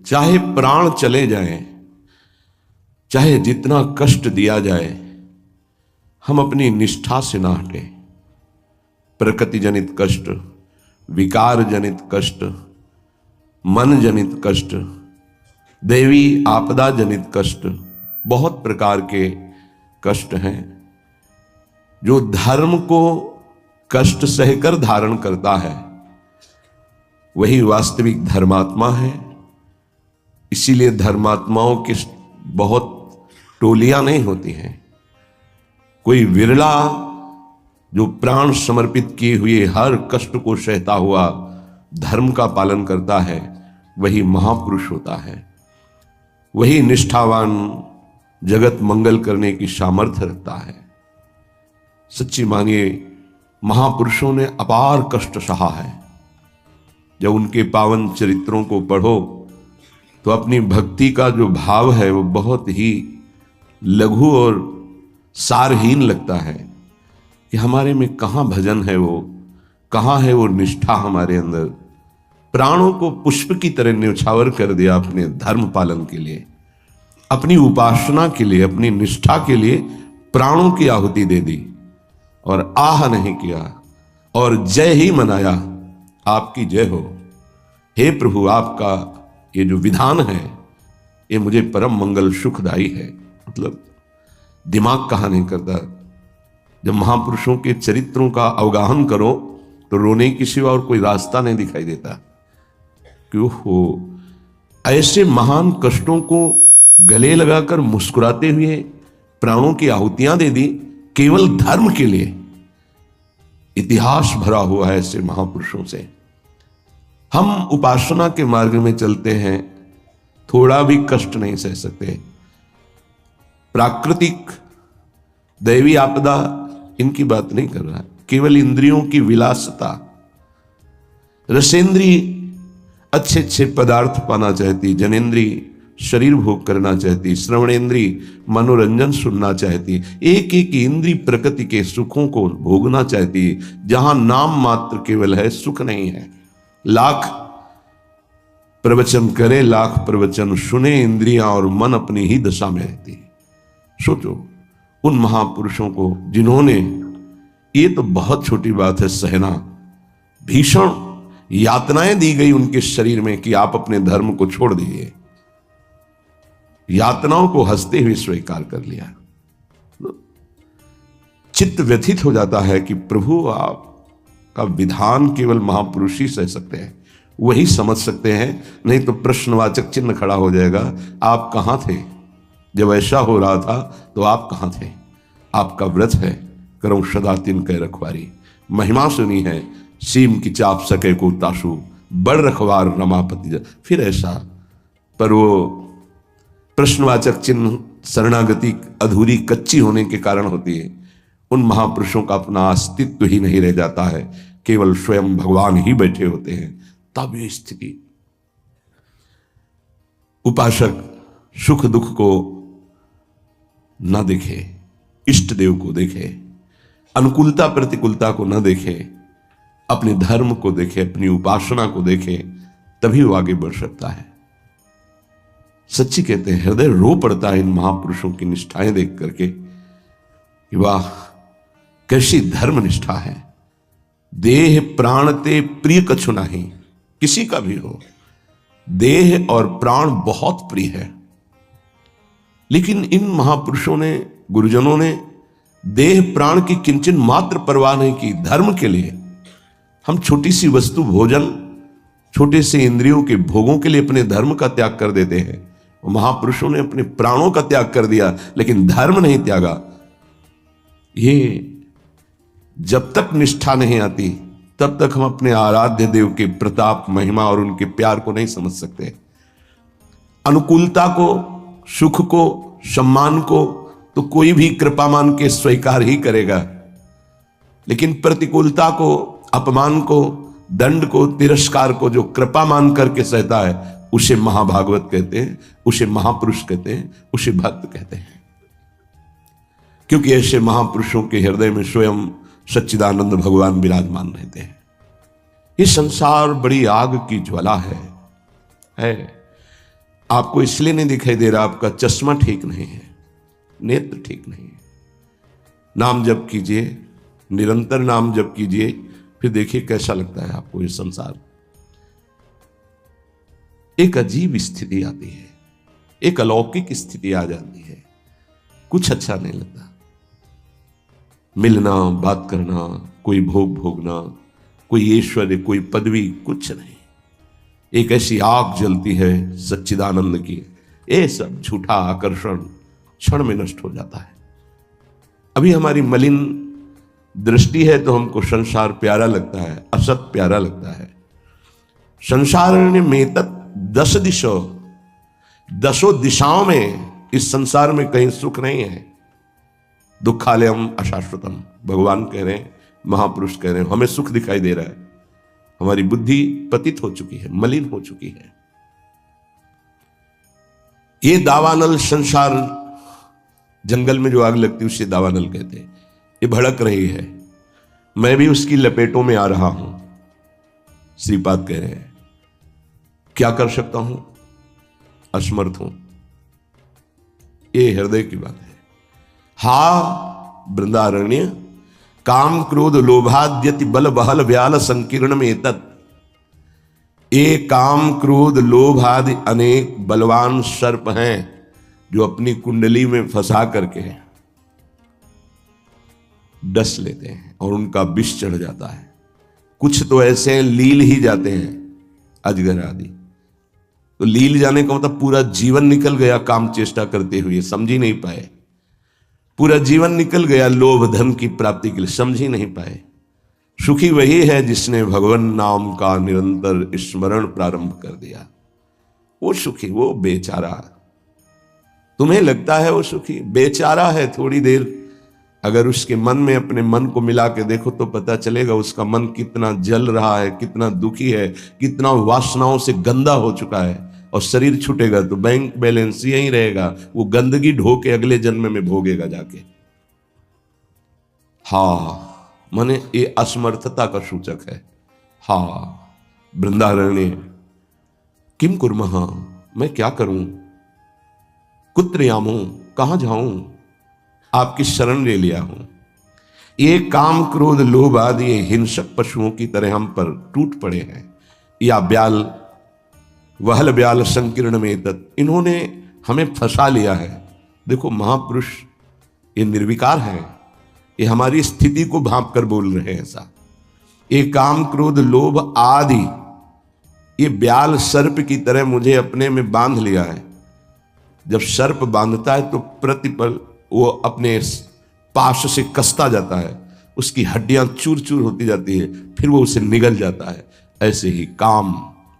चाहे प्राण चले जाएं, चाहे जितना कष्ट दिया जाए, हम अपनी निष्ठा से ना हटें। प्रकृति जनित कष्ट, विकार जनित कष्ट, मन जनित कष्ट, देवी आपदा जनित कष्ट, बहुत प्रकार के कष्ट हैं। जो धर्म को कष्ट सहकर धारण करता है वही वास्तविक धर्मात्मा है। इसीलिए धर्मात्माओं की बहुत टोलियां नहीं होती हैं। कोई विरला जो प्राण समर्पित किए हुए हर कष्ट को सहता हुआ धर्म का पालन करता है, वही महापुरुष होता है। वही निष्ठावान, जगत मंगल करने की सामर्थ्य रखता है। सच्ची मानिए, महापुरुषों ने अपार कष्ट सहा है। जब उनके पावन चरित्रों को पढ़ो तो अपनी भक्ति का जो भाव है वो बहुत ही लघु और सारहीन लगता है कि हमारे में कहाँ भजन है, वो कहाँ है वो निष्ठा हमारे अंदर। प्राणों को पुष्प की तरह न्यौछावर कर दिया अपने धर्म पालन के लिए, अपनी उपासना के लिए, अपनी निष्ठा के लिए प्राणों की आहुति दे दी और आह नहीं किया और जय ही मनाया, आपकी जय हो। हे प्रभु, आपका ये जो विधान है ये मुझे परम मंगल सुखदायी है। मतलब दिमाग कहाँ नहीं करता। जब महापुरुषों के चरित्रों का अवगाहन करो तो रोने की सिवा और कोई रास्ता नहीं दिखाई देता। क्यों हो ऐसे महान कष्टों को गले लगाकर मुस्कुराते हुए प्राणों की आहुतियां दे दी केवल धर्म के लिए। इतिहास भरा हुआ है ऐसे महापुरुषों से। हम उपासना के मार्ग में चलते हैं, थोड़ा भी कष्ट नहीं सह सकते। प्राकृतिक दैवी आपदा इनकी बात नहीं कर रहा, केवल इंद्रियों की विलासता। रसेंद्री अच्छे अच्छे पदार्थ पाना चाहती, जनेन्द्री शरीर भोग करना चाहती, श्रवणेन्द्री मनोरंजन सुनना चाहती, एक एक इंद्री प्रकृति के सुखों को भोगना चाहती। जहां नाम मात्र केवल है, सुख नहीं है। लाख प्रवचन करे, लाख प्रवचन सुने, इंद्रियां और मन अपनी ही दशा में रहती। सोचो उन महापुरुषों को जिन्होंने, ये तो बहुत छोटी बात है सहना, भीषण यातनाएं दी गई उनके शरीर में कि आप अपने धर्म को छोड़ दीजिए। यातनाओं को हंसते हुए स्वीकार कर लिया। चित्त व्यथित हो जाता है कि प्रभु, आप का विधान केवल महापुरुष ही सह सकते हैं, वही समझ सकते हैं, नहीं तो प्रश्नवाचक चिन्ह खड़ा हो जाएगा। आप कहां थे जब ऐसा हो रहा था? तो आप कहां थे? आपका व्रत है, करो सदा तिन कह रखवारी। महिमा सुनी है, सीम की चाप सके को ताशु, बड़ रखवार रमापति। फिर ऐसा, पर वो प्रश्नवाचक चिन्ह शरणागति अधूरी कच्ची होने के कारण होती है। उन महापुरुषों का अपना अस्तित्व ही नहीं रह जाता है, केवल स्वयं भगवान ही बैठे होते हैं। तब ये स्थिति, उपासक सुख दुख को न देखे, इष्ट देव को देखे, अनुकूलता प्रतिकूलता को न देखे, अपने धर्म को देखे, अपनी उपासना को देखे, तभी वो आगे बढ़ सकता है। सच्ची कहते हैं, हृदय रो पड़ता है इन महापुरुषों की निष्ठाएं देख करके कि वाह, कैसी धर्म निष्ठा है। देह प्राण ते प्रिय कछु नहीं, किसी का भी हो, देह और प्राण बहुत प्रिय है। लेकिन इन महापुरुषों ने, गुरुजनों ने देह प्राण की किंचन मात्र परवाह नहीं की। धर्म के लिए हम छोटी सी वस्तु भोजन, छोटे से इंद्रियों के भोगों के लिए अपने धर्म का त्याग कर देते हैं। महापुरुषों ने अपने प्राणों का त्याग कर दिया, लेकिन धर्म नहीं त्यागा। ये जब तक निष्ठा नहीं आती तब तक हम अपने आराध्य देव के प्रताप, महिमा और उनके प्यार को नहीं समझ सकते। अनुकूलता को, सुख को, सम्मान को तो कोई भी कृपा मान के स्वीकार ही करेगा, लेकिन प्रतिकूलता को, अपमान को, दंड को, तिरस्कार को जो कृपा मान करके सहता है, उसे महाभागवत कहते हैं, उसे महापुरुष कहते हैं, उसे भक्त कहते हैं। क्योंकि ऐसे महापुरुषों के हृदय में स्वयं सच्चिदानंद भगवान विराजमान रहते हैं। ये संसार बड़ी आग की ज्वाला है। आपको इसलिए नहीं दिखाई दे रहा, आपका चश्मा ठीक नहीं है, नेत्र ठीक नहीं है। नाम जप कीजिए, निरंतर नाम जप कीजिए, फिर देखिए कैसा लगता है आपको ये संसार। एक अजीब स्थिति आती है, एक अलौकिक स्थिति आ जाती है, कुछ अच्छा नहीं लगता। मिलना, बात करना, कोई भोग भोगना, कोई ऐश्वर्य, कोई पदवी, कुछ नहीं। एक ऐसी आग जलती है सच्चिदानंद की, ये सब झूठा आकर्षण क्षण में नष्ट हो जाता है। अभी हमारी मलिन दृष्टि है तो हमको संसार प्यारा लगता है, असत प्यारा लगता है। संसार में तत् 10 दिशों, 10 दिशाओं में इस संसार में कहीं सुख नहीं है। दुखालयम अशाश्वतम, भगवान कह रहे हैं, महापुरुष कह रहे हैं, हमें सुख दिखाई दे रहा है। हमारी बुद्धि पतित हो चुकी है, मलिन हो चुकी है। ये दावानल संसार, जंगल में जो आग लगती है उसे दावानल कहते हैं, ये भड़क रही है, मैं भी उसकी लपेटों में आ रहा हूं। श्रीपाद कह रहे हैं, क्या कर सकता हूं, असमर्थ हूं। ये हृदय की बात है। हा वृंदारण्य काम क्रोध लोभाद्यति बल बहल व्याल संकीर्ण में तत्। ये काम क्रोध लोभ आदि अनेक बलवान सर्प हैं जो अपनी कुंडली में फंसा करके डस लेते हैं और उनका विष चढ़ जाता है। कुछ तो ऐसे हैं लील ही जाते हैं, अजगर आदि। तो लील जाने का मतलब पूरा जीवन निकल गया काम चेष्टा करते हुए, समझ ही नहीं पाए। पूरा जीवन निकल गया लोभ धन की प्राप्ति के लिए, समझ ही नहीं पाए। सुखी वही है जिसने भगवान नाम का निरंतर स्मरण प्रारंभ कर दिया। वो सुखी, वो बेचारा। तुम्हें लगता है वो सुखी, बेचारा है। थोड़ी देर अगर उसके मन में अपने मन को मिला के देखो तो पता चलेगा उसका मन कितना जल रहा है, कितना दुखी है, कितना वासनाओं से गंदा हो चुका है। और शरीर छूटेगा तो बैंक बैलेंस यही रहेगा, वो गंदगी ढो के अगले जन्म में भोगेगा जाके। हा माने ये असमर्थता का सूचक है। हा वृंदारण्य किम कुर्मः, मैं क्या करूं, कुत्र यामो, कहां जाऊं, आपकी शरण ले लिया हूं। ये काम क्रोध लोभ आदि हिंसक पशुओं की तरह हम पर टूट पड़े हैं। या ब्याल वहल ब्याल संकीर्ण में तत्, इन्होंने हमें फंसा लिया है। देखो महापुरुष ये निर्विकार हैं, ये हमारी स्थिति को भांप कर बोल रहे हैं ऐसा। ये काम क्रोध लोभ आदि ये ब्याल सर्प की तरह मुझे अपने में बांध लिया है। जब सर्प बांधता है तो प्रतिपल वो अपने पाश से कसता जाता है, उसकी हड्डियां चूर चूर होती जाती है, फिर वो उसे निगल जाता है। ऐसे ही काम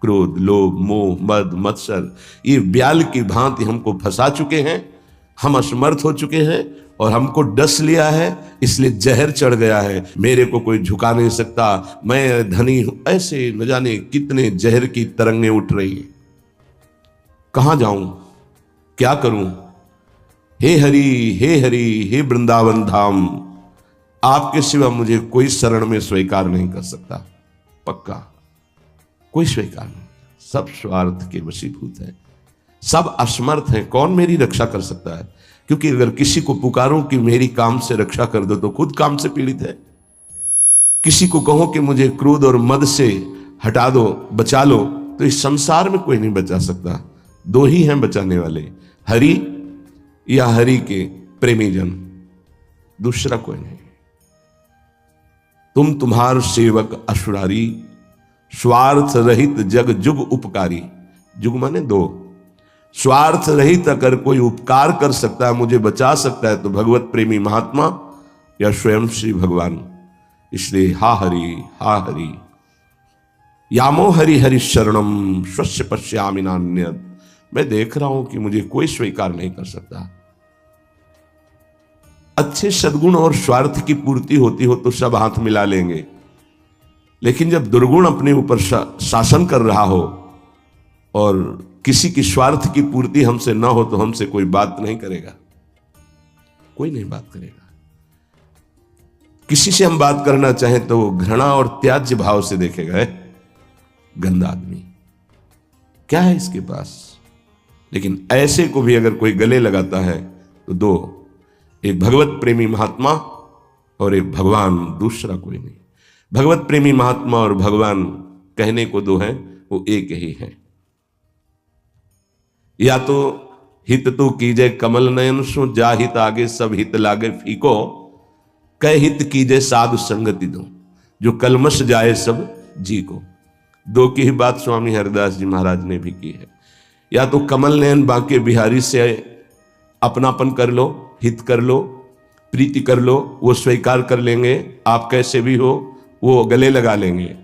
क्रोध लोभ मोह मद मत्सर ये ब्याल की भांति हमको फंसा चुके हैं। हम असमर्थ हो चुके हैं और हमको डस लिया है, इसलिए जहर चढ़ गया है। मेरे को कोई झुका नहीं सकता, मैं धनी हूं, ऐसे न जाने कितने जहर की तरंगें उठ रही हैं। कहां जाऊं, क्या करूं। हे हरि हे वृंदावन धाम, आपके सिवा मुझे कोई शरण में स्वीकार नहीं कर सकता। पक्का कोई स्वीकार नहीं, सब स्वार्थ के वशीभूत है, सब असमर्थ हैं। कौन मेरी रक्षा कर सकता है? क्योंकि अगर किसी को पुकारो कि मेरी काम से रक्षा कर दो तो खुद काम से पीड़ित है। किसी को कहो कि मुझे क्रोध और मद से हटा दो, बचा लो, तो इस संसार में कोई नहीं बचा सकता। दो ही हैं बचाने वाले, हरि या हरि के प्रेमी जन, दूसरा कोई नहीं। तुम्हार सेवक असुरारी, स्वार्थ रहित जग जुग उपकारी। जुग माने दो। स्वार्थ रहित अगर कोई उपकार कर सकता है, मुझे बचा सकता है, तो भगवत प्रेमी महात्मा या स्वयं श्री भगवान। इसलिए हा हरि यामो हरि हरि शरणम स्वस्य पश्यामि नान्यत्। मैं देख रहा हूं कि मुझे कोई स्वीकार नहीं कर सकता। अच्छे सद्गुण और स्वार्थ की पूर्ति होती हो तो सब हाथ मिला लेंगे, लेकिन जब दुर्गुण अपने ऊपर शासन कर रहा हो और किसी की स्वार्थ की पूर्ति हमसे ना हो तो हमसे कोई बात नहीं करेगा, कोई नहीं बात करेगा। किसी से हम बात करना चाहें तो वो घृणा और त्याज्य भाव से देखेगा, है गंदा आदमी, क्या है इसके पास, लेकिन ऐसे को भी अगर कोई गले लगाता है तो दो, एक भगवत प्रेमी महात्मा और एक भगवान, दूसरा कोई नहीं। भगवत प्रेमी महात्मा और भगवान कहने को दो हैं, वो एक ही है। या तो हित तो कीजे कमल नयन सो, जा हित आगे सब हित लागे फीको, कह हित कीजे साधु संगति दो, जो कलमश जाए सब जी को। दो की ही बात स्वामी हरिदास जी महाराज ने भी की है। या तो कमल नयन बांके बिहारी से अपनापन कर लो, हित कर लो, प्रीति कर लो, वो स्वीकार कर लेंगे, आप कैसे भी हो वो गले लगा लेंगे।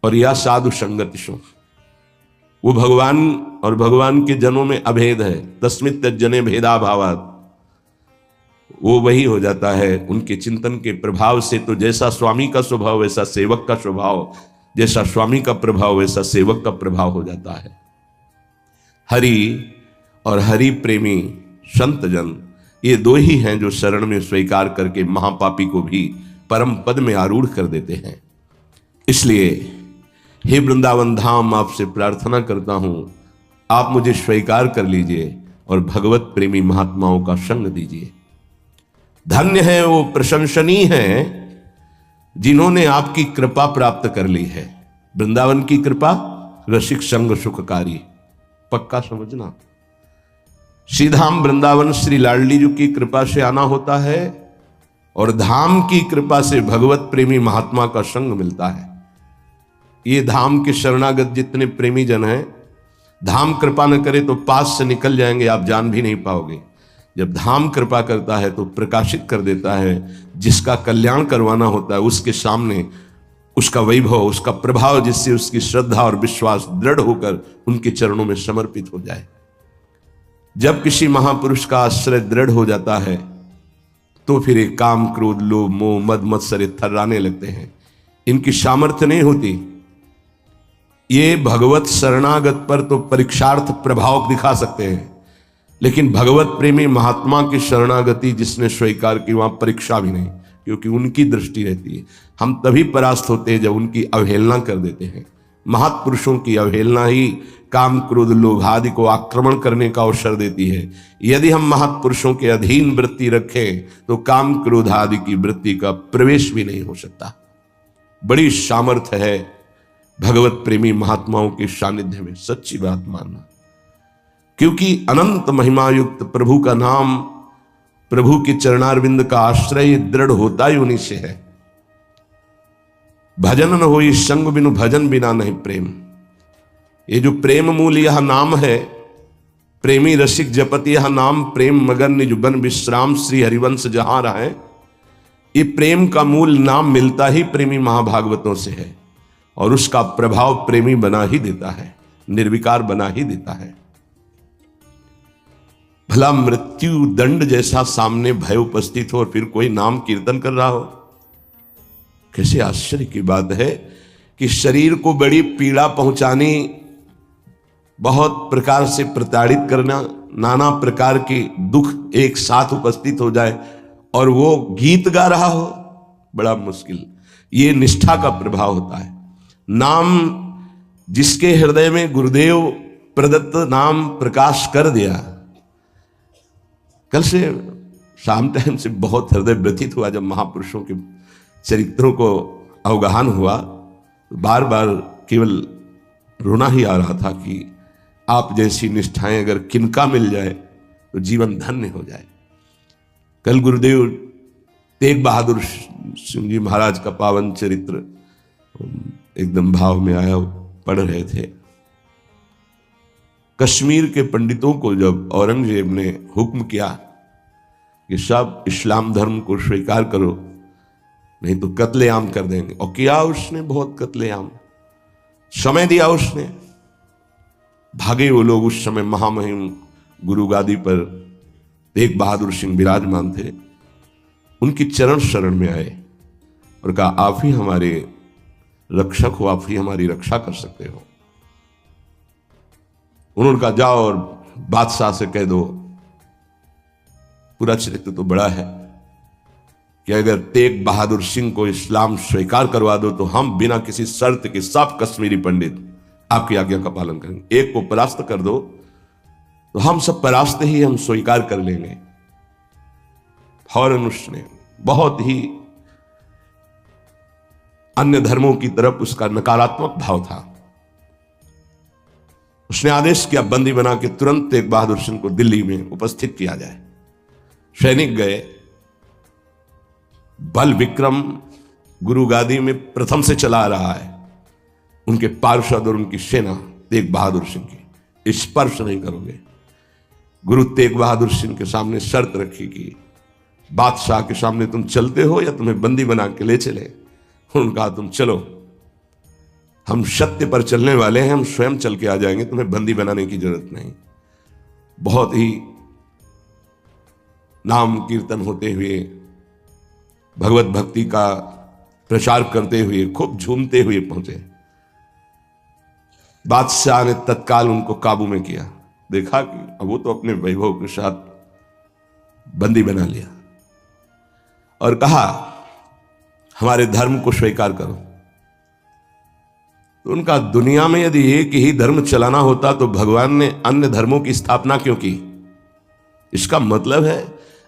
और या साधु संगति सो, वो भगवान और भगवान के जनों में अभेद है, तस्मित जने भेदा भावात, वो वही हो जाता है उनके चिंतन के प्रभाव से। तो जैसा स्वामी का स्वभाव वैसा सेवक का स्वभाव, जैसा स्वामी का प्रभाव वैसा सेवक का प्रभाव हो जाता है। हरि और हरि प्रेमी संत जन, ये दो ही हैं जो शरण में स्वीकार करके महापापी को भी परम पद में आरूढ़ कर देते हैं। इसलिए हे वृंदावन धाम, आपसे प्रार्थना करता हूं, आप मुझे स्वीकार कर लीजिए और भगवत प्रेमी महात्माओं का संग दीजिए। धन्य है वो, प्रशंसनीय है जिन्होंने आपकी कृपा प्राप्त कर ली है। वृंदावन की कृपा रसिक संग सुखकारी, पक्का समझना। श्रीधाम वृंदावन श्री लाडली जी की कृपा से आना होता है और धाम की कृपा से भगवत प्रेमी महात्मा का संग मिलता है। ये धाम के शरणागत जितने प्रेमी जन हैं, धाम कृपा न करे तो पास से निकल जाएंगे, आप जान भी नहीं पाओगे। जब धाम कृपा करता है तो प्रकाशित कर देता है, जिसका कल्याण करवाना होता है उसके सामने उसका वैभव, उसका प्रभाव, जिससे उसकी श्रद्धा और विश्वास दृढ़ होकर उनके चरणों में समर्पित हो जाए। जब किसी महापुरुष का आश्रय दृढ़ हो जाता है तो फिर एक काम क्रोध लोभ मोह मद मत्सर थर्राने लगते हैं, इनकी सामर्थ्य नहीं होती। ये भगवत शरणागत पर तो परीक्षार्थ प्रभाव दिखा सकते हैं, लेकिन भगवत प्रेमी महात्मा की शरणागति जिसने स्वीकार की, वहां परीक्षा भी नहीं, क्योंकि उनकी दृष्टि रहती है। हम तभी परास्त होते हैं जब उनकी अवहेलना कर देते हैं। महापुरुषों की अवहेलना ही काम क्रोध लोभ आदि को आक्रमण करने का अवसर देती है। यदि हम महापुरुषों के अधीन वृत्ति रखें तो काम क्रोध आदि की वृत्ति का प्रवेश भी नहीं हो सकता। बड़ी सामर्थ्य है भगवत प्रेमी महात्माओं के सानिध्य में, सच्ची बात मानना। क्योंकि अनंत महिमा युक्त प्रभु का नाम, प्रभु के चरणारविंद का आश्रय दृढ़ होता ही उन्हीं से है। भजन न होई संग बिनु, भजन बिना नहीं प्रेम। ये जो प्रेम मूल यह नाम है, प्रेमी रसिक जपत यह नाम, प्रेम मगन निज बन विश्राम, श्री हरिवंश जहां रहे। ये प्रेम का मूल नाम मिलता ही प्रेमी महाभागवतों से है और उसका प्रभाव प्रेमी बना ही देता है, निर्विकार बना ही देता है। भला मृत्यु दंड जैसा सामने भय उपस्थित हो और फिर कोई नाम कीर्तन कर रहा हो, कैसे आश्चर्य की बात है कि शरीर को बड़ी पीड़ा पहुंचानी, बहुत प्रकार से प्रताड़ित करना, नाना प्रकार के दुख एक साथ उपस्थित हो जाए और वो गीत गा रहा हो, बड़ा मुश्किल। ये निष्ठा का प्रभाव होता है। नाम जिसके हृदय में गुरुदेव प्रदत्त नाम प्रकाश कर दिया। कल से शाम टाइम से बहुत हृदय व्यथित हुआ जब महापुरुषों के चरित्रों को अवगाहन हुआ, बार बार केवल रोना ही आ रहा था कि आप जैसी निष्ठाएं अगर किनका मिल जाए तो जीवन धन्य हो जाए। कल गुरुदेव तेग बहादुर सिंह जी महाराज का पावन चरित्र एकदम भाव में आया, पढ़ रहे थे। कश्मीर के पंडितों को जब औरंगजेब ने हुक्म किया कि सब इस्लाम धर्म को स्वीकार करो नहीं तो कत्लेआम कर देंगे, और किया उसने, बहुत कत्लेआम समय दिया उसने। भागे वो लोग। उस समय महामहिम गुरु गादी पर तेग बहादुर सिंह विराजमान थे, उनकी चरण शरण में आए और कहा आप ही हमारे रक्षक हो, आप ही हमारी रक्षा कर सकते हो। उन्होंने कहा जाओ और बादशाह से कह दो। पूरा चरित्र तो बड़ा है कि अगर तेग बहादुर सिंह को इस्लाम स्वीकार करवा दो तो हम बिना किसी शर्त के सब कश्मीरी पंडित आपकी आज्ञा का पालन करेंगे। एक को परास्त कर दो तो हम सब परास्त ही हम स्वीकार कर लेंगे। फौरन उसने बहुत ही अन्य धर्मों की तरफ उसका नकारात्मक भाव था। उसने आदेश किया बंदी बना के तुरंत तेग बहादुर सिंह को दिल्ली में उपस्थित किया जाए। सैनिक गए। बल विक्रम गुरु गादी में प्रथम से चला रहा है। उनके पार्षद और उनकी सेना तेग बहादुर सिंह की स्पर्श नहीं करोगे। गुरु तेग बहादुर सिंह के सामने शर्त रखी कि बादशाह के सामने तुम चलते हो या तुम्हें बंदी बना के ले चले। उन्होंने कहा तुम चलो, हम सत्य पर चलने वाले हैं, हम स्वयं चल के आ जाएंगे, तुम्हें बंदी बनाने की जरूरत नहीं। बहुत ही नाम कीर्तन होते हुए, भगवत भक्ति का प्रचार करते हुए, खूब झूमते हुए पहुंचे। बादशाह ने तत्काल उनको काबू में किया। देखा कि अब वो तो अपने वैभव के साथ बंदी बना लिया और कहा हमारे धर्म को स्वीकार करो। तो उनका दुनिया में यदि एक ही धर्म चलाना होता तो भगवान ने अन्य धर्मों की स्थापना क्यों की? इसका मतलब है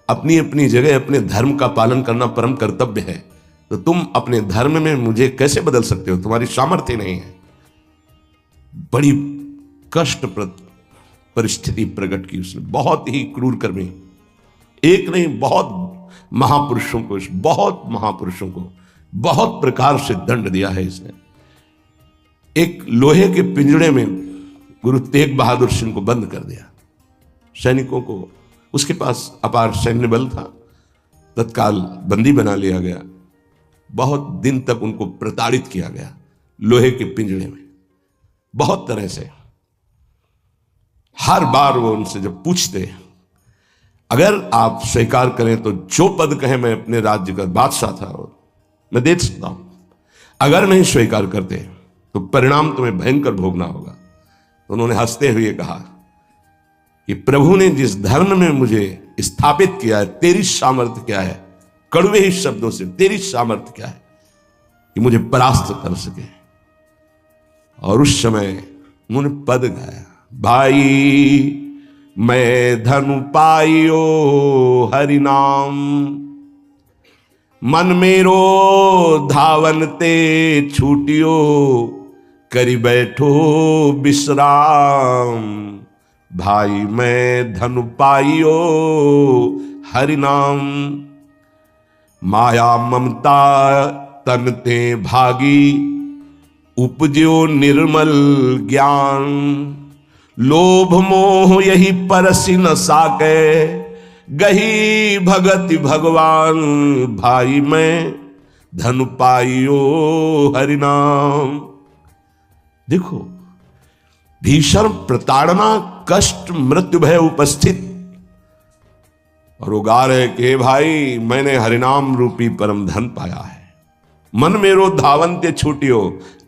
अपनी अपनी जगह अपने धर्म का पालन करना परम कर्तव्य है। तो तुम अपने धर्म में मुझे कैसे बदल सकते हो? तुम्हारी सामर्थ्य नहीं है। बड़ी कष्टप्रद परिस्थिति प्रकट की उसने, बहुत ही क्रूर कर्मी। एक नहीं, बहुत महापुरुषों को बहुत प्रकार से दंड दिया है इसने। एक लोहे के पिंजड़े में गुरु तेग बहादुर सिंह को बंद कर दिया। सैनिकों को, उसके पास अपार सैन्य बल था, तत्काल बंदी बना लिया गया। बहुत दिन तक उनको प्रताड़ित किया गया लोहे के पिंजड़े में, बहुत तरह से। हर बार वो उनसे जब पूछते, अगर आप स्वीकार करें तो जो पद कहें मैं अपने राज्य का बादशाह था और मैं दे सकता हूं, अगर नहीं स्वीकार करते तो परिणाम तुम्हें भयंकर भोगना होगा। तो उन्होंने हंसते हुए कहा कि प्रभु ने जिस धर्म में मुझे स्थापित किया है, तेरी सामर्थ्य क्या है? कड़वे ही शब्दों से, तेरी सामर्थ्य क्या है कि मुझे परास्त कर सके? और उस समय उन्होंने पद गाया, भाई मैं धनु पाइयो हरि नाम, मन मेरो धावन ते छूटियो, करी बैठो विश्राम। भाई मैं धनु पाइयो हरि नाम, माया ममता तन ते भागी, उपजो निर्मल ज्ञान। लोभ मोह यही परसि न साके, गही भगति भगवान। भाई मैं धनु पाइयो हरि नाम। देखो, भीषण प्रताड़ना, कष्ट, मृत्यु भय उपस्थित, और वो गा रहे कि भाई मैंने हरिनाम रूपी परम धन पाया है। मन मेरो धावन ते छूटियो,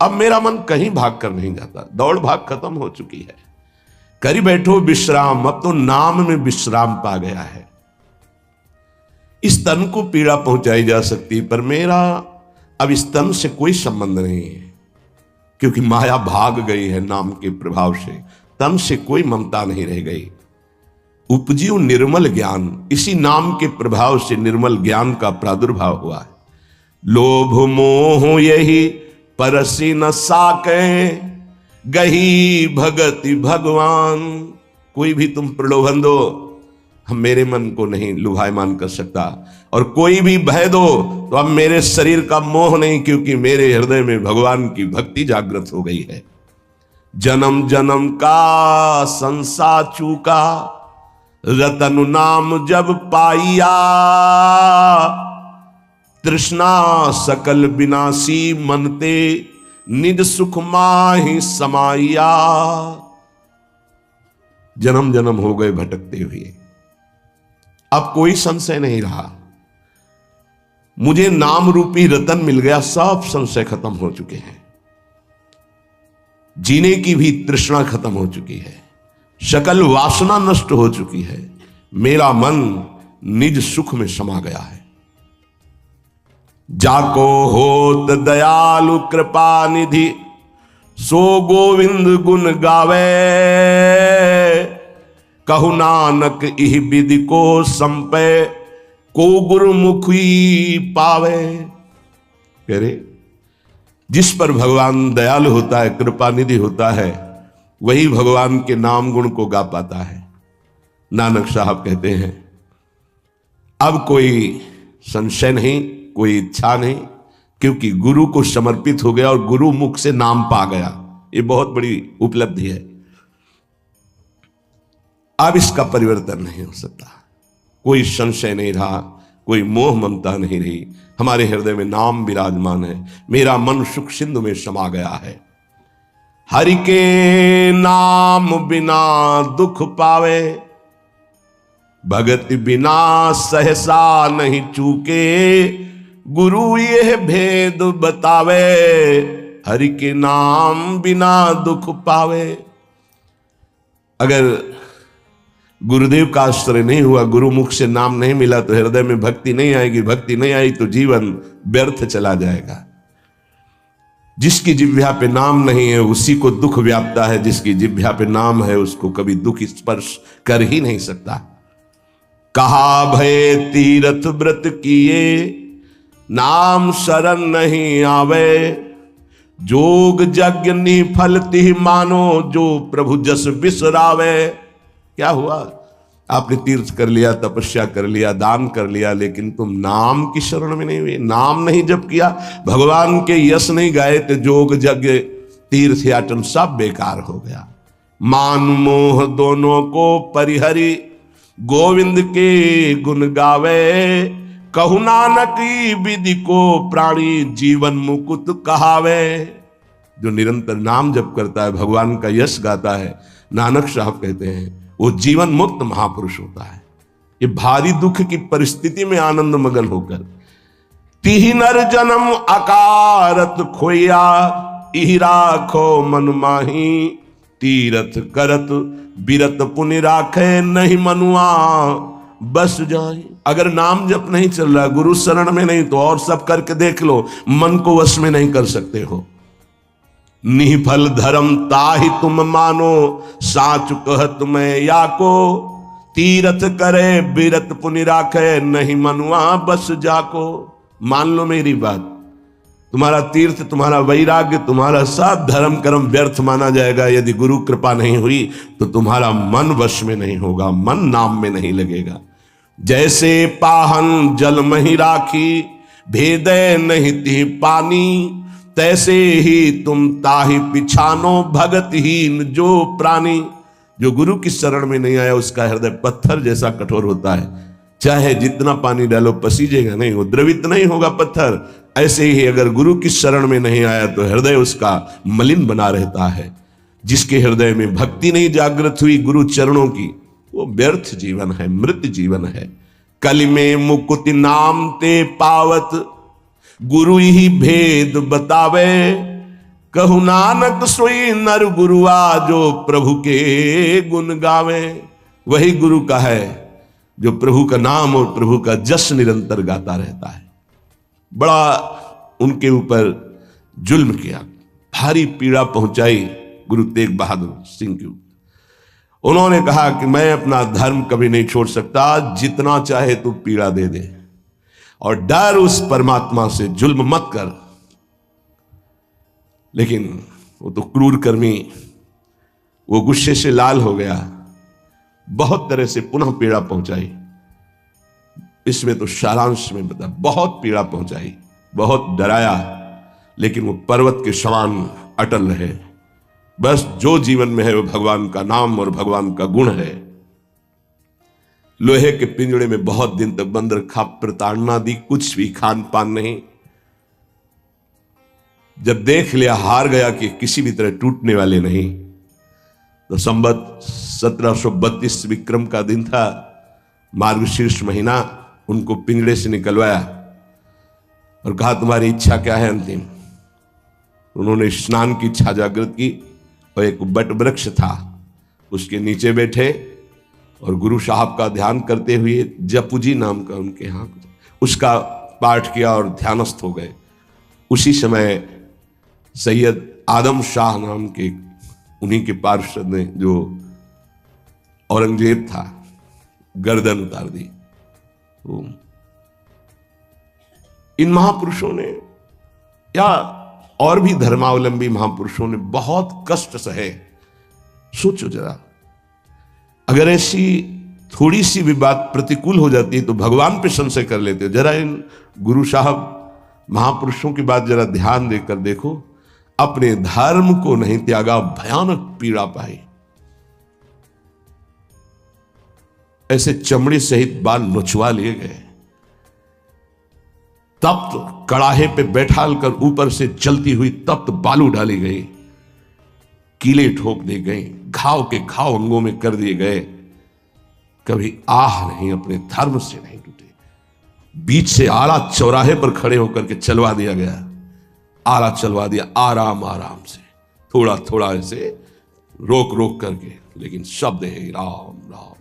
अब मेरा मन कहीं भाग कर नहीं जाता, दौड़ भाग खत्म हो चुकी है। करी बैठो विश्राम, अब तो नाम में विश्राम पा गया है। इस तन को पीड़ा पहुंचाई जा सकती, पर मेरा अब इस तन से कोई संबंध नहीं है, क्योंकि माया भाग गई है नाम के प्रभाव से। तन से कोई ममता नहीं रह गई। उपजियो निर्मल ज्ञान, इसी नाम के प्रभाव से निर्मल ज्ञान का प्रादुर्भाव हुआ है। लोभ मोह यही परसि न साके, गही भगति भगवान। कोई भी तुम प्रलोभन दो, हम मेरे मन को नहीं लुभायमान कर सकता, और कोई भी भय दो तो अब मेरे शरीर का मोह नहीं, क्योंकि मेरे हृदय में भगवान की भक्ति जागृत हो गई है। जन्म जन्म का संसा चूका, रतन नाम जब पाइया। तृष्णा सकल विनाशी मनते, निज सुख माहि समाइया। जन्म जन्म हो गए भटकते हुए, अब कोई संशय नहीं रहा। मुझे नाम रूपी रतन मिल गया, सब संशय खत्म हो चुके हैं। जीने की भी तृष्णा खत्म हो चुकी है, सकल वासना नष्ट हो चुकी है। मेरा मन निज सुख में समा गया है। जाको होत दयालु कृपा निधि, सो गोविंद गुण गावे। कहु नानक इह विधि को संपे को गुरुमुखी पावे। कह रहे जिस पर भगवान दयालु होता है, कृपा निधि होता है, वही भगवान के नाम गुण को गा पाता है। नानक साहब कहते हैं अब कोई संशय नहीं, कोई इच्छा नहीं, क्योंकि गुरु को समर्पित हो गया और गुरु मुख से नाम पा गया। ये बहुत बड़ी उपलब्धि है। अब इसका परिवर्तन नहीं हो सकता। कोई संशय नहीं रहा, कोई मोह ममता नहीं रही। हमारे हृदय में नाम विराजमान है। मेरा मन सुख सिंधु में समा गया है। हरि के नाम बिना दुख पावे, भगति बिना सहसा नहीं चूके, गुरु यह भेद बतावे, हरि के नाम बिना दुख पावे। अगर गुरुदेव का आश्रय नहीं हुआ, गुरुमुख से नाम नहीं मिला, तो हृदय में भक्ति नहीं आएगी। भक्ति नहीं आई तो जीवन व्यर्थ चला जाएगा। जिसकी जिह्वा पे नाम नहीं है उसी को दुख व्यापता है, जिसकी जिह्वा पे नाम है उसको कभी दुख स्पर्श कर ही नहीं सकता। कहा भय तीरथ व्रत किए, नाम शरण नहीं आवे, जोग यज्ञ निफल तिह मानो, जो प्रभु जस बिसरावे। क्या हुआ? आपने तीर्थ कर लिया, तपस्या कर लिया, दान कर लिया, लेकिन तुम नाम की शरण में नहीं हुए, नाम नहीं जप किया, भगवान के यश नहीं गाए, तो जोग यज्ञ तीर्थ याटन सब बेकार हो गया। मान मोह दोनों को परिहरी, गोविंद के गुण गावे, कहु नानक विधि को प्राणी जीवन मुकुट कहावे। जो निरंतर नाम जप करता है, भगवान का यश गाता है, नानक साहब कहते हैं वो जीवन मुक्त महापुरुष होता है। ये भारी दुख की परिस्थिति में आनंद मगन होकर, तिहि नर जन्म अकारत खोया, इहि राखो मन माही, तीरथ करत बिरत पुनि राखे, नहीं मनुआ बस जाए। अगर नाम जप नहीं चल रहा, गुरु शरण में नहीं, तो और सब करके देख लो, मन को वश में नहीं कर सकते हो। निफल धर्म ताहि तुम मानो, साच कहत मैं या को, तीरथ करे बिरत पुनि राखे, नहीं मनुआ बस जाको। मान लो मेरी बात, तुम्हारा तीर्थ, तुम्हारा वैराग्य, तुम्हारा सब धर्म कर्म व्यर्थ माना जाएगा यदि गुरु कृपा नहीं हुई, तो तुम्हारा मन वश में नहीं होगा, मन नाम में नहीं लगेगा। जैसे पाहन जल मही राखी, भेदे नहीं ती पानी, तैसे ही तुम ताहि पिछानो भगतहीन जो प्राणी। जो गुरु की शरण में नहीं आया उसका हृदय पत्थर जैसा कठोर होता है, चाहे जितना पानी डालो पसीजेगा नहीं, वो द्रवित नहीं होगा पत्थर। ऐसे ही अगर गुरु की शरण में नहीं आया तो हृदय उसका मलिन बना रहता है। जिसके हृदय में भक्ति नहीं जागृत हुई गुरु चरणों की, वो व्यर्थ जीवन है, मृत जीवन है। कलि में मुकुति नाम ते पावत, गुरु ही भेद बतावे, कहु नानक सोई नर गुरुआ, जो प्रभु के गुण गावे। वही गुरु का है जो प्रभु का नाम और प्रभु का जश निरंतर गाता रहता है। बड़ा उनके ऊपर जुल्म किया, भारी पीड़ा पहुंचाई गुरु तेग बहादुर सिंह की। उन्होंने कहा कि मैं अपना धर्म कभी नहीं छोड़ सकता, जितना चाहे तू पीड़ा दे दे, और डर उस परमात्मा से, जुल्म मत कर। लेकिन वो तो क्रूर कर्मी, वो गुस्से से लाल हो गया, बहुत तरह से पुनः पीड़ा पहुंचाई। इसमें तो सारांश में बता, बहुत पीड़ा पहुंचाई, बहुत डराया, लेकिन वो पर्वत के समान अटल रहे। बस जो जीवन में है वो भगवान का नाम और भगवान का गुण है। लोहे के पिंजड़े में बहुत दिन तक बंद रखा, प्रताड़ना दी, कुछ भी खान पान नहीं। जब देख लिया हार गया कि किसी भी तरह टूटने वाले नहीं, तो संवत 1732 विक्रम का दिन था, मार्गशीर्ष महीना। उनको पिंजड़े से निकलवाया और कहा तुम्हारी इच्छा क्या है अंतिम। उन्होंने स्नान की इच्छा जागृत की और एक बट वृक्ष था उसके नीचे बैठे और गुरु साहब का ध्यान करते हुए, जपूजी नाम का उनके यहाँ, उसका पाठ किया और ध्यानस्थ हो गए। उसी समय सैयद आदम शाह नाम के उन्हीं के पार्षद ने, जो औरंगजेब था, गर्दन उतार दी। तो इन महापुरुषों ने या और भी धर्मावलंबी महापुरुषों ने बहुत कष्ट सहे। सोचो जरा, अगर ऐसी थोड़ी सी भी बात प्रतिकूल हो जाती है तो भगवान पे संशय कर लेते। जरा इन गुरु साहब महापुरुषों की बात जरा ध्यान देकर देखो, अपने धर्म को नहीं त्यागा, भयानक पीड़ा पाई। ऐसे चमड़ी सहित बाल नोचवा लिए गए, तप्त कड़ाहे पे बैठाल कर ऊपर से जलती हुई तप्त बालू डाली गई, कीले ठोक दी गई, घाव के घाव अंगों में कर दिए गए। कभी आह नहीं, अपने धर्म से नहीं टूटे। बीच से आला चौराहे पर खड़े होकर के चलवा दिया गया, आला चलवा दिया आराम आराम से, थोड़ा थोड़ा ऐसे रोक रोक करके, लेकिन शब्द है राम राम।